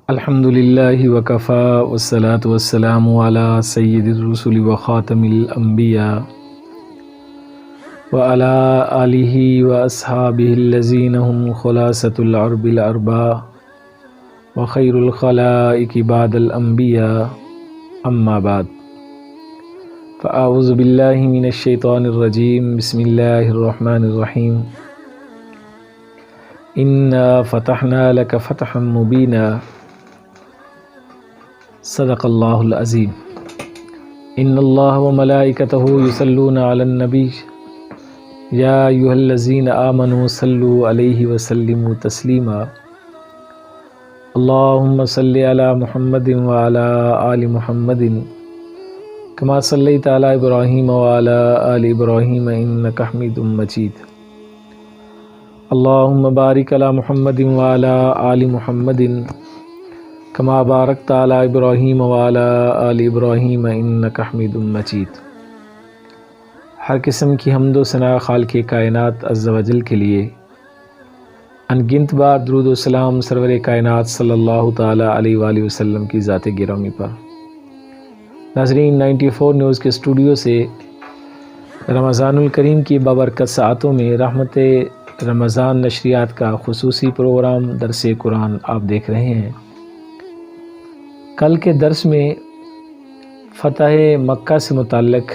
الحمد للہ وکفا والصلاة والسلام علی سید الرسل وخاتم الانبیاء وعلی آلہ واصحابہ الذین هم خلاصۃ العرب الارباء وخیر الخلائق بعد الانبیاء اما بعد فاعوذ باللہ من الشیطان الرجیم بسم اللہ الرحمن الرحیم انا فتحنا لک فتحا مبینا صدق اللہ العظیم۔ ان اللہ وملائکتہ یصلون علی النبی یا ایھا الذین آمنوا صلوا علیہ وسلموا تسلیما۔ اللہم صل علی محمد وعلی آل محمد کما صلیت علی ابراہیم وعلی آل ابراہیم انک حمید مجید۔ اللہم بارک علی محمد وعلی آل محمد کما بارکت علی ابراہیم وعلی آل ابراہیم انک حمید مجید۔ ہر قسم کی حمد و ثنا خالق کائنات عز و جل کے لیے، ان گنت بار درود و سلام سرور کائنات صلی اللہ تعالیٰ علیہ وآلہ وسلم کی ذات گرامی پر۔ ناظرین، 94 نیوز کے اسٹوڈیو سے رمضان الکریم کی بابرکت ساعتوں میں رحمت رمضان نشریات کا خصوصی پروگرام درس قرآن آپ دیکھ رہے ہیں۔ کل کے درس میں فتح مکہ سے متعلق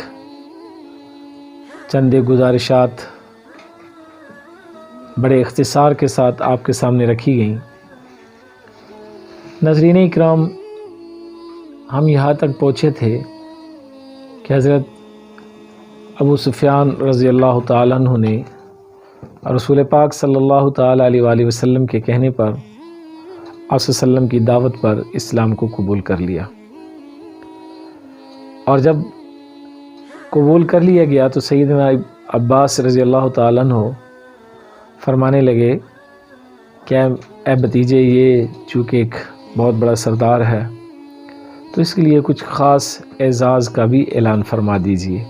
چند گزارشات بڑے اختصار کے ساتھ آپ کے سامنے رکھی گئیں۔ ناظرین اکرام، ہم یہاں تک پہنچے تھے کہ حضرت ابو سفیان رضی اللہ تعالیٰ عنہ نے رسول پاک صلی اللہ تعالیٰ علیہ وآلہ وسلم کے کہنے پر آپ صلی اللہ علیہ وسلم کی دعوت پر اسلام کو قبول کر لیا، اور جب قبول کر لیا گیا تو سیدنا عباس رضی اللہ تعالیٰ عنہ فرمانے لگے کہ اے بھتیجے، یہ چونکہ ایک بہت بڑا سردار ہے تو اس کے لیے کچھ خاص اعزاز کا بھی اعلان فرما دیجئے۔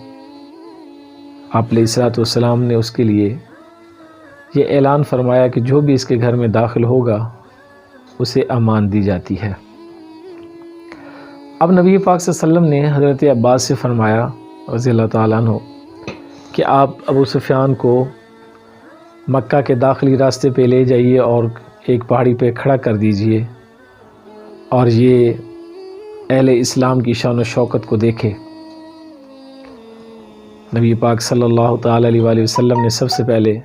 آپ علیہ الصلوۃ والسلام نے اس کے لیے یہ اعلان فرمایا کہ جو بھی اس کے گھر میں داخل ہوگا اسے امان دی جاتی ہے۔ اب نبی پاک صلی اللہ علیہ وسلم نے حضرت عباس سے فرمایا رضی اللہ تعالیٰ عنہ کہ آپ ابو سفیان کو مکہ کے داخلی راستے پہ لے جائیے اور ایک پہاڑی پہ کھڑا کر دیجئے، اور یہ اہل اسلام کی شان و شوکت کو دیکھے۔ نبی پاک صلی اللہ تعالیٰ علیہ وآلہ وسلم نے سب سے پہلے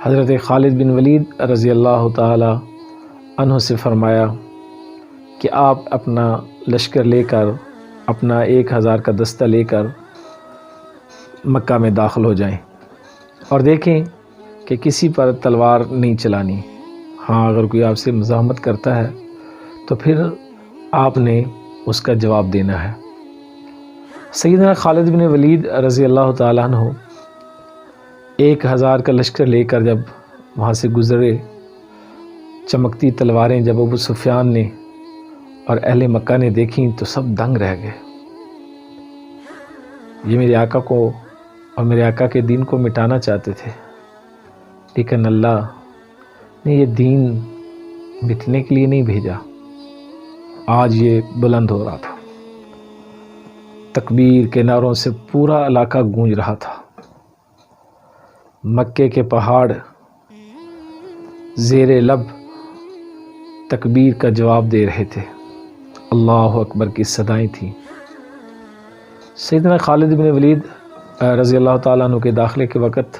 حضرت خالد بن ولید رضی اللہ تعالیٰ عنہ سے فرمایا کہ آپ اپنا لشکر لے کر، اپنا 1000 کا دستہ لے کر مکہ میں داخل ہو جائیں، اور دیکھیں کہ کسی پر تلوار نہیں چلانی۔ ہاں، اگر کوئی آپ سے مزاحمت کرتا ہے تو پھر آپ نے اس کا جواب دینا ہے۔ سیدنا خالد بن ولید رضی اللہ تعالیٰ عنہ 1000 کا لشکر لے کر جب وہاں سے گزرے، چمکتی تلواریں جب ابو سفیان نے اور اہل مکہ نے دیکھیں تو سب دنگ رہ گئے۔ یہ میرے آقا کو اور میرے آقا کے دین کو مٹانا چاہتے تھے، لیکن اللہ نے یہ دین مٹنے کے لیے نہیں بھیجا۔ آج یہ بلند ہو رہا تھا، تکبیر کے نعروں سے پورا علاقہ گونج رہا تھا۔ مکے کے پہاڑ زیر لب تکبیر کا جواب دے رہے تھے، اللہ اکبر کی صدائیں تھیں۔ سیدنا خالد بن ولید رضی اللہ تعالیٰ عنہ کے داخلے کے وقت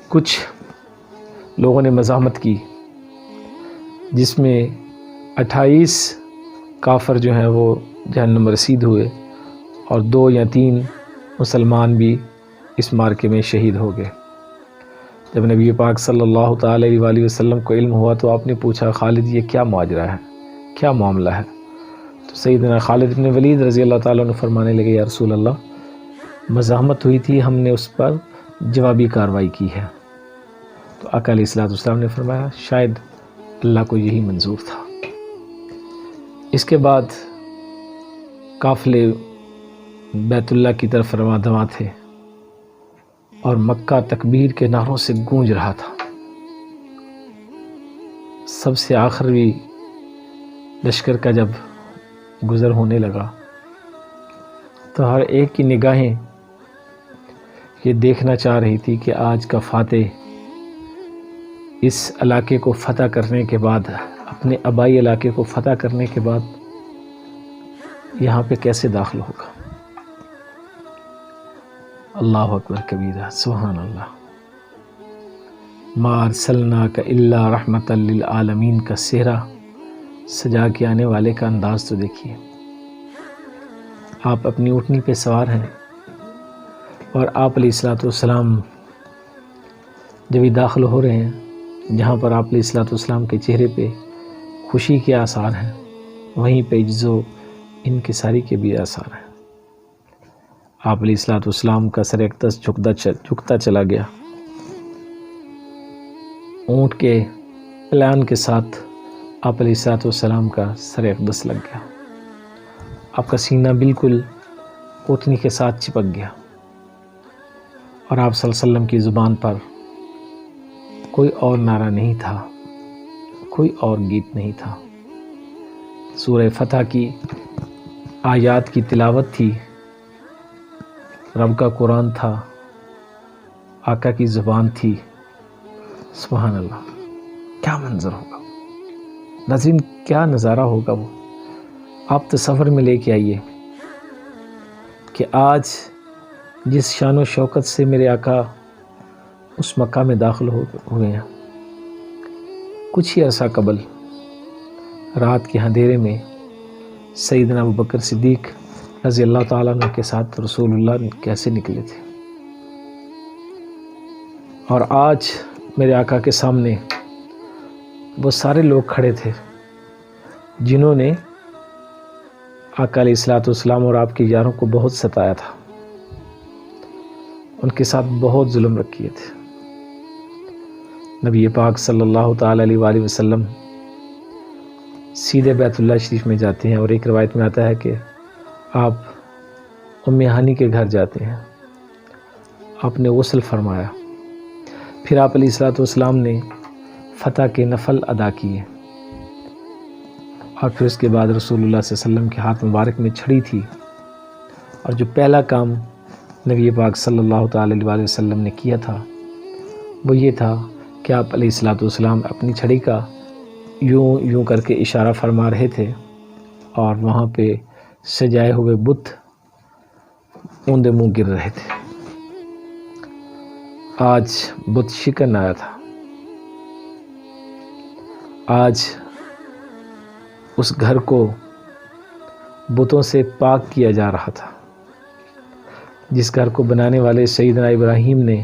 کچھ لوگوں نے مزاحمت کی، جس میں 28 کافر جو ہیں وہ جہنم رسید ہوئے، اور 2 یا 3 مسلمان بھی اس معرکے میں شہید ہو گئے۔ جب نبی پاک صلی اللہ تعالیٰ علیہ وآلہ وسلم کو علم ہوا تو آپ نے پوچھا، خالد یہ کیا ماجرا ہے، کیا معاملہ ہے؟ تو سیدنا خالد بن ولید رضی اللہ تعالیٰ عنہ فرمانے لگے، یا رسول اللہ، مزاحمت ہوئی تھی، ہم نے اس پر جوابی کارروائی کی ہے۔ تو آقا علیہ الصلوۃ والسلام نے فرمایا شاید اللہ کو یہی منظور تھا۔ اس کے بعد قافلے بیت اللہ کی طرف رواں دواں تھے، اور مکہ تکبیر کے نعروں سے گونج رہا تھا۔ سب سے آخری لشکر کا جب گزر ہونے لگا تو ہر ایک کی نگاہیں یہ دیکھنا چاہ رہی تھی کہ آج کا فاتح اس علاقے کو فتح کرنے کے بعد، اپنے آبائی علاقے کو فتح کرنے کے بعد یہاں پہ کیسے داخل ہوگا۔ اللہ اکبر کبیرہ، سبحان اللہ۔ ما ارسلناک الا رحمتا للعالمین کا سہرا سجا کے آنے والے کا انداز تو دیکھیے۔ آپ اپنی اونٹنی پہ سوار ہیں اور آپ علیہ الصلوۃ والسلام جب یہ داخل ہو رہے ہیں، جہاں پر آپ علیہ الصلوۃ والسلام کے چہرے پہ خوشی کے آثار ہیں، وہیں پہ عجز و انکساری کے بھی آثار ہیں۔ آپ علیہ الصلوۃ والسلام کا سر اقدس جھکتا چلا گیا، اونٹ کے پلان کے ساتھ آپ علیہ الصلوۃ والسلام کا سر اقدس لگ گیا، آپ کا سینہ بالکل اونٹنی کے ساتھ چپک گیا، اور آپ صلی اللہ علیہ وسلم کی زبان پر کوئی اور نعرہ نہیں تھا، کوئی اور گیت نہیں تھا۔ سورہ فتح کی آیات کی تلاوت تھی، رب کا قرآن تھا، آقا کی زبان تھی۔ سبحان اللہ، کیا منظر ہوگا ناظرین، کیا نظارہ ہوگا وہ۔ آپ تصور میں لے کے آئیے کہ آج جس شان و شوکت سے میرے آقا اس مکہ میں داخل ہوئے ہیں، کچھ ہی عرصہ قبل رات کے اندھیرے میں سیدنا ابوبکر صدیق رضی اللہ تعالیٰ عنہ کے ساتھ رسول اللہ کیسے نکلے تھے، اور آج میرے آقا کے سامنے وہ سارے لوگ کھڑے تھے جنہوں نے آقا علیہ الصلوۃ والسلام اور آپ کے یاروں کو بہت ستایا تھا، ان کے ساتھ بہت ظلم رکھے تھے۔ نبی پاک صلی اللہ تعالیٰ علیہ وآلہ وسلم سیدھے بیت اللہ شریف میں جاتے ہیں، اور ایک روایت میں آتا ہے کہ آپ ام ہانی کے گھر جاتے ہیں، آپ نے غسل فرمایا، پھر آپ علیہ الصلوۃ والسلام نے فتح کے نفل ادا کیے، اور پھر اس کے بعد رسول اللہ صلی اللہ علیہ وسلم کے ہاتھ مبارک میں چھڑی تھی، اور جو پہلا کام نبی پاک صلی اللہ تعالیٰ علیہ وآلہ وسلم نے کیا تھا وہ یہ تھا کہ آپ علیہ الصلوۃ والسلام اپنی چھڑی کا یوں کر کے اشارہ فرما رہے تھے، اور وہاں پہ سجائے ہوئے بت اوندے منہ گر رہے تھے۔ آج بت شکن آیا تھا، آج اس گھر کو بتوں سے پاک کیا جا رہا تھا، جس گھر کو بنانے والے سیدنا ابراہیم نے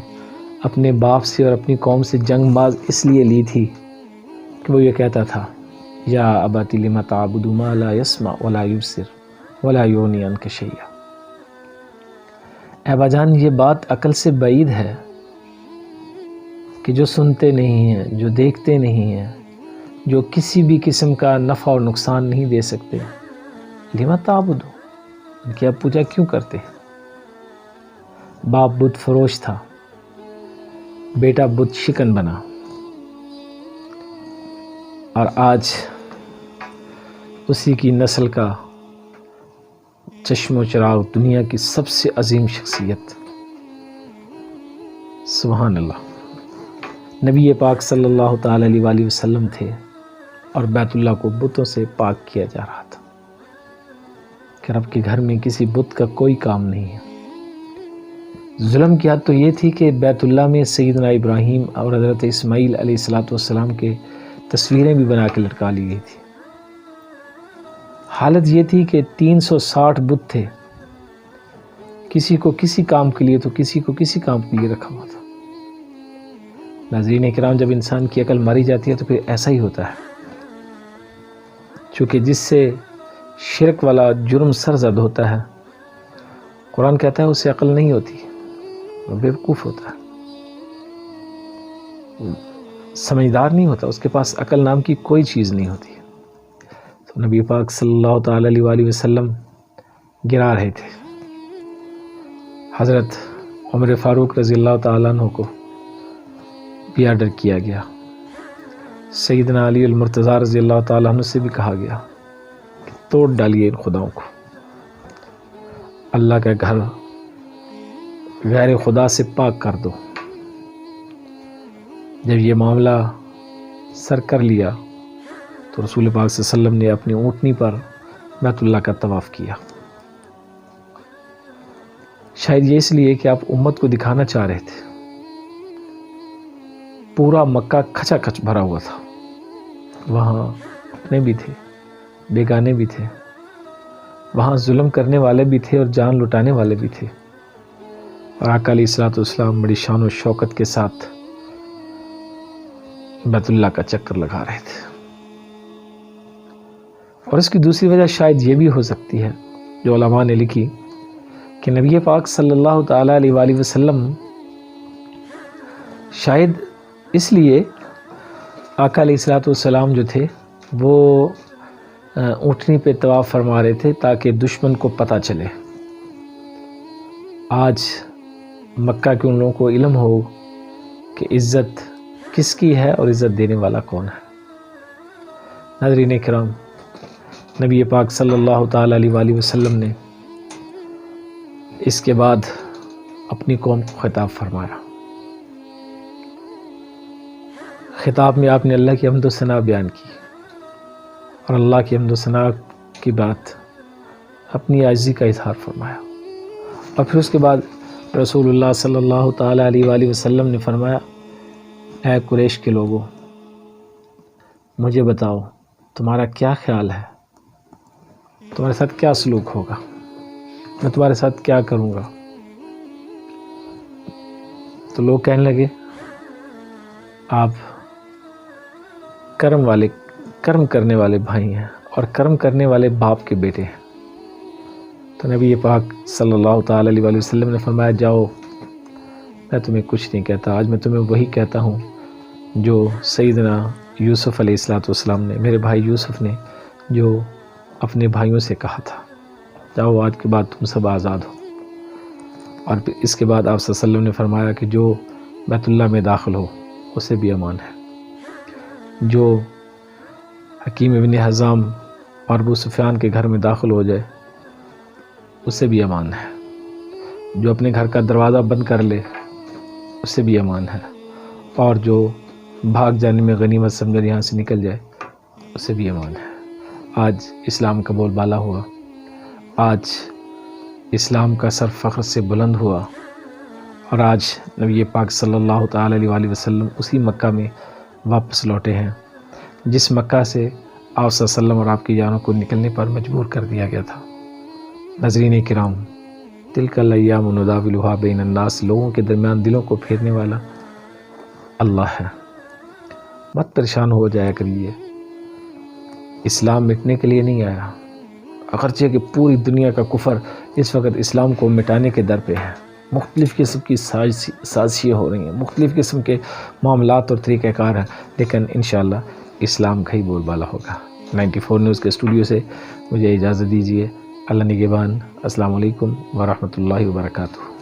اپنے باپ سے اور اپنی قوم سے جنگ باز اس لیے لی تھی کہ وہ یہ کہتا تھا، یا ابت لم تعبد ما لا يسمع ولا يبصر ولا یغنی عنک شیئا۔ اے ابا جان، یہ بات عقل سے بعید ہے کہ جو سنتے نہیں ہیں، جو دیکھتے نہیں ہیں، جو کسی بھی قسم کا نفع اور نقصان نہیں دے سکتے، لم تعبدو، ان کی آپ پوجا کیوں کرتے ہیں؟ باپ بت فروش تھا، بیٹا بت شکن بنا، اور آج اسی کی نسل کا چشم و چراغ، دنیا کی سب سے عظیم شخصیت، سبحان اللہ، نبی پاک صلی اللہ تعالیٰ علیہ وآلہ وسلم تھے، اور بیت اللہ کو بتوں سے پاک کیا جا رہا تھا کہ رب کے گھر میں کسی بت کا کوئی کام نہیں ہے۔ ظلم کی حد تو یہ تھی کہ بیت اللہ میں سیدنا ابراہیم اور حضرت اسماعیل علیہ الصلوۃ والسلام کے تصویریں بھی بنا کے لٹکا لی گئی تھی۔ حالت یہ تھی کہ 360 بت تھے، کسی کو کسی کام کے لیے تو کسی کو کسی کام کے لیے رکھا ہوا تھا۔ ناظرین کرام، جب انسان کی عقل ماری جاتی ہے تو پھر ایسا ہی ہوتا ہے، چونکہ جس سے شرک والا جرم سرزد ہوتا ہے، قرآن کہتا ہے اسے عقل نہیں ہوتی، وہ بیوقوف ہوتا ہے، سمجھدار نہیں ہوتا، اس کے پاس عقل نام کی کوئی چیز نہیں ہوتی۔ تو نبی پاک صلی اللہ تعالیٰ علیہ وآلہ وسلم گرا رہے تھے۔ حضرت عمر فاروق رضی اللہ تعالیٰ عنہ کو بھی آرڈر کیا گیا، سیدنا علی المرتضیٰ رضی اللہ تعالیٰ عنہ سے بھی کہا گیا توڑ ڈالیے ان خداؤں کو. اللہ کا گھر غیر خدا سے پاک کر دو. جب یہ معاملہ سر کر لیا تو رسول پاک صلی اللہ علیہ وسلم نے اپنی اونٹنی پر بیت اللہ کا طواف کیا. شاید یہ اس لیے کہ آپ امت کو دکھانا چاہ رہے تھے. پورا مکہ کھچا کھچ بھرا ہوا تھا. وہاں اپنے بھی تھے، بیگانے بھی تھے، وہاں ظلم کرنے والے بھی تھے اور جان لٹانے والے بھی تھے. اور آقا علیہ الصلوۃ والسلام بڑی شان و شوکت کے ساتھ بیت اللہ کا چکر لگا رہے تھے. اور اس کی دوسری وجہ شاید یہ بھی ہو سکتی ہے جو علماء نے لکھی کہ نبی پاک صلی اللہ تعالیٰ علیہ وآلہ وسلم شاید اس لیے آقا علیہ الصلوۃ والسلام جو تھے وہ اونٹنی پہ طواف فرما رہے تھے تاکہ دشمن کو پتہ چلے. آج مکہ کے ان لوگوں کو علم ہو کہ عزت کس کی ہے اور عزت دینے والا کون ہے. ناظرین کرام، نبی پاک صلی اللہ تعالیٰ علیہ وآلہ وسلم نے اس کے بعد اپنی قوم کو خطاب فرمایا. خطاب میں آپ نے اللہ کی حمد و ثنا بیان کی اور اللہ کی حمد و ثنا کی بات اپنی عاجزی کا اظہار فرمایا. اور پھر اس کے بعد رسول اللہ صلی اللہ تعالیٰ علیہ وآلہ وسلم نے فرمایا، اے قریش کے لوگوں، مجھے بتاؤ تمہارا کیا خیال ہے، تمہارے ساتھ کیا سلوک ہوگا، میں تمہارے ساتھ کیا کروں گا. تو لوگ کہنے لگے آپ کرم کرنے والے بھائی ہیں اور کرم کرنے والے باپ کے بیٹے ہیں. تو نبی پاک صلی اللہ تعالیٰ علیہ وآلہ وسلم نے فرمایا، جاؤ میں تمہیں کچھ نہیں کہتا، آج میں تمہیں وہی کہتا ہوں جو سیدنا یوسف علیہ السلام نے، میرے بھائی یوسف نے جو اپنے بھائیوں سے کہا تھا، جاؤ آج کے بعد تم سب آزاد ہو. اور پھر اس کے بعد آپ صلی اللہ علیہ وسلم نے فرمایا کہ جو بیت اللہ میں داخل ہو اسے بھی امان ہے، جو حکیم ابن حزام اور ابو سفیان کے گھر میں داخل ہو جائے اسے بھی امان ہے، جو اپنے گھر کا دروازہ بند کر لے اسے بھی امان ہے، اور جو بھاگ جانے میں غنیمت سمجھ یہاں سے نکل جائے اسے بھی امان ہے. آج اسلام کا بول بالا ہوا، آج اسلام کا سر فخر سے بلند ہوا، اور آج نبی پاک صلی اللہ تعالیٰ علیہ وآلہ وسلم اسی مکہ میں واپس لوٹے ہیں جس مکہ سے آپ صلی اللہ علیہ وسلم اور آپ کی جانوں کو نکلنے پر مجبور کر دیا گیا تھا. ناظرین کرام، تلک الایام نداولها بین الناس، لوگوں کے درمیان دلوں کو پھیرنے والا اللہ ہے. مت پریشان ہو جایا کریے، اسلام مٹنے کے لیے نہیں آیا، اگرچہ کہ پوری دنیا کا کفر اس وقت اسلام کو مٹانے کے در پہ ہے. مختلف قسم کی سازشیں ہو رہی ہیں، مختلف قسم کے معاملات اور طریقہ کار ہیں، لیکن انشاءاللہ اسلام کا ہی بول بالا ہوگا. 94 نیوز کے اسٹوڈیو سے مجھے اجازت دیجیے. اللہ نگہبان. السلام علیکم ورحمۃ اللہ وبرکاتہ.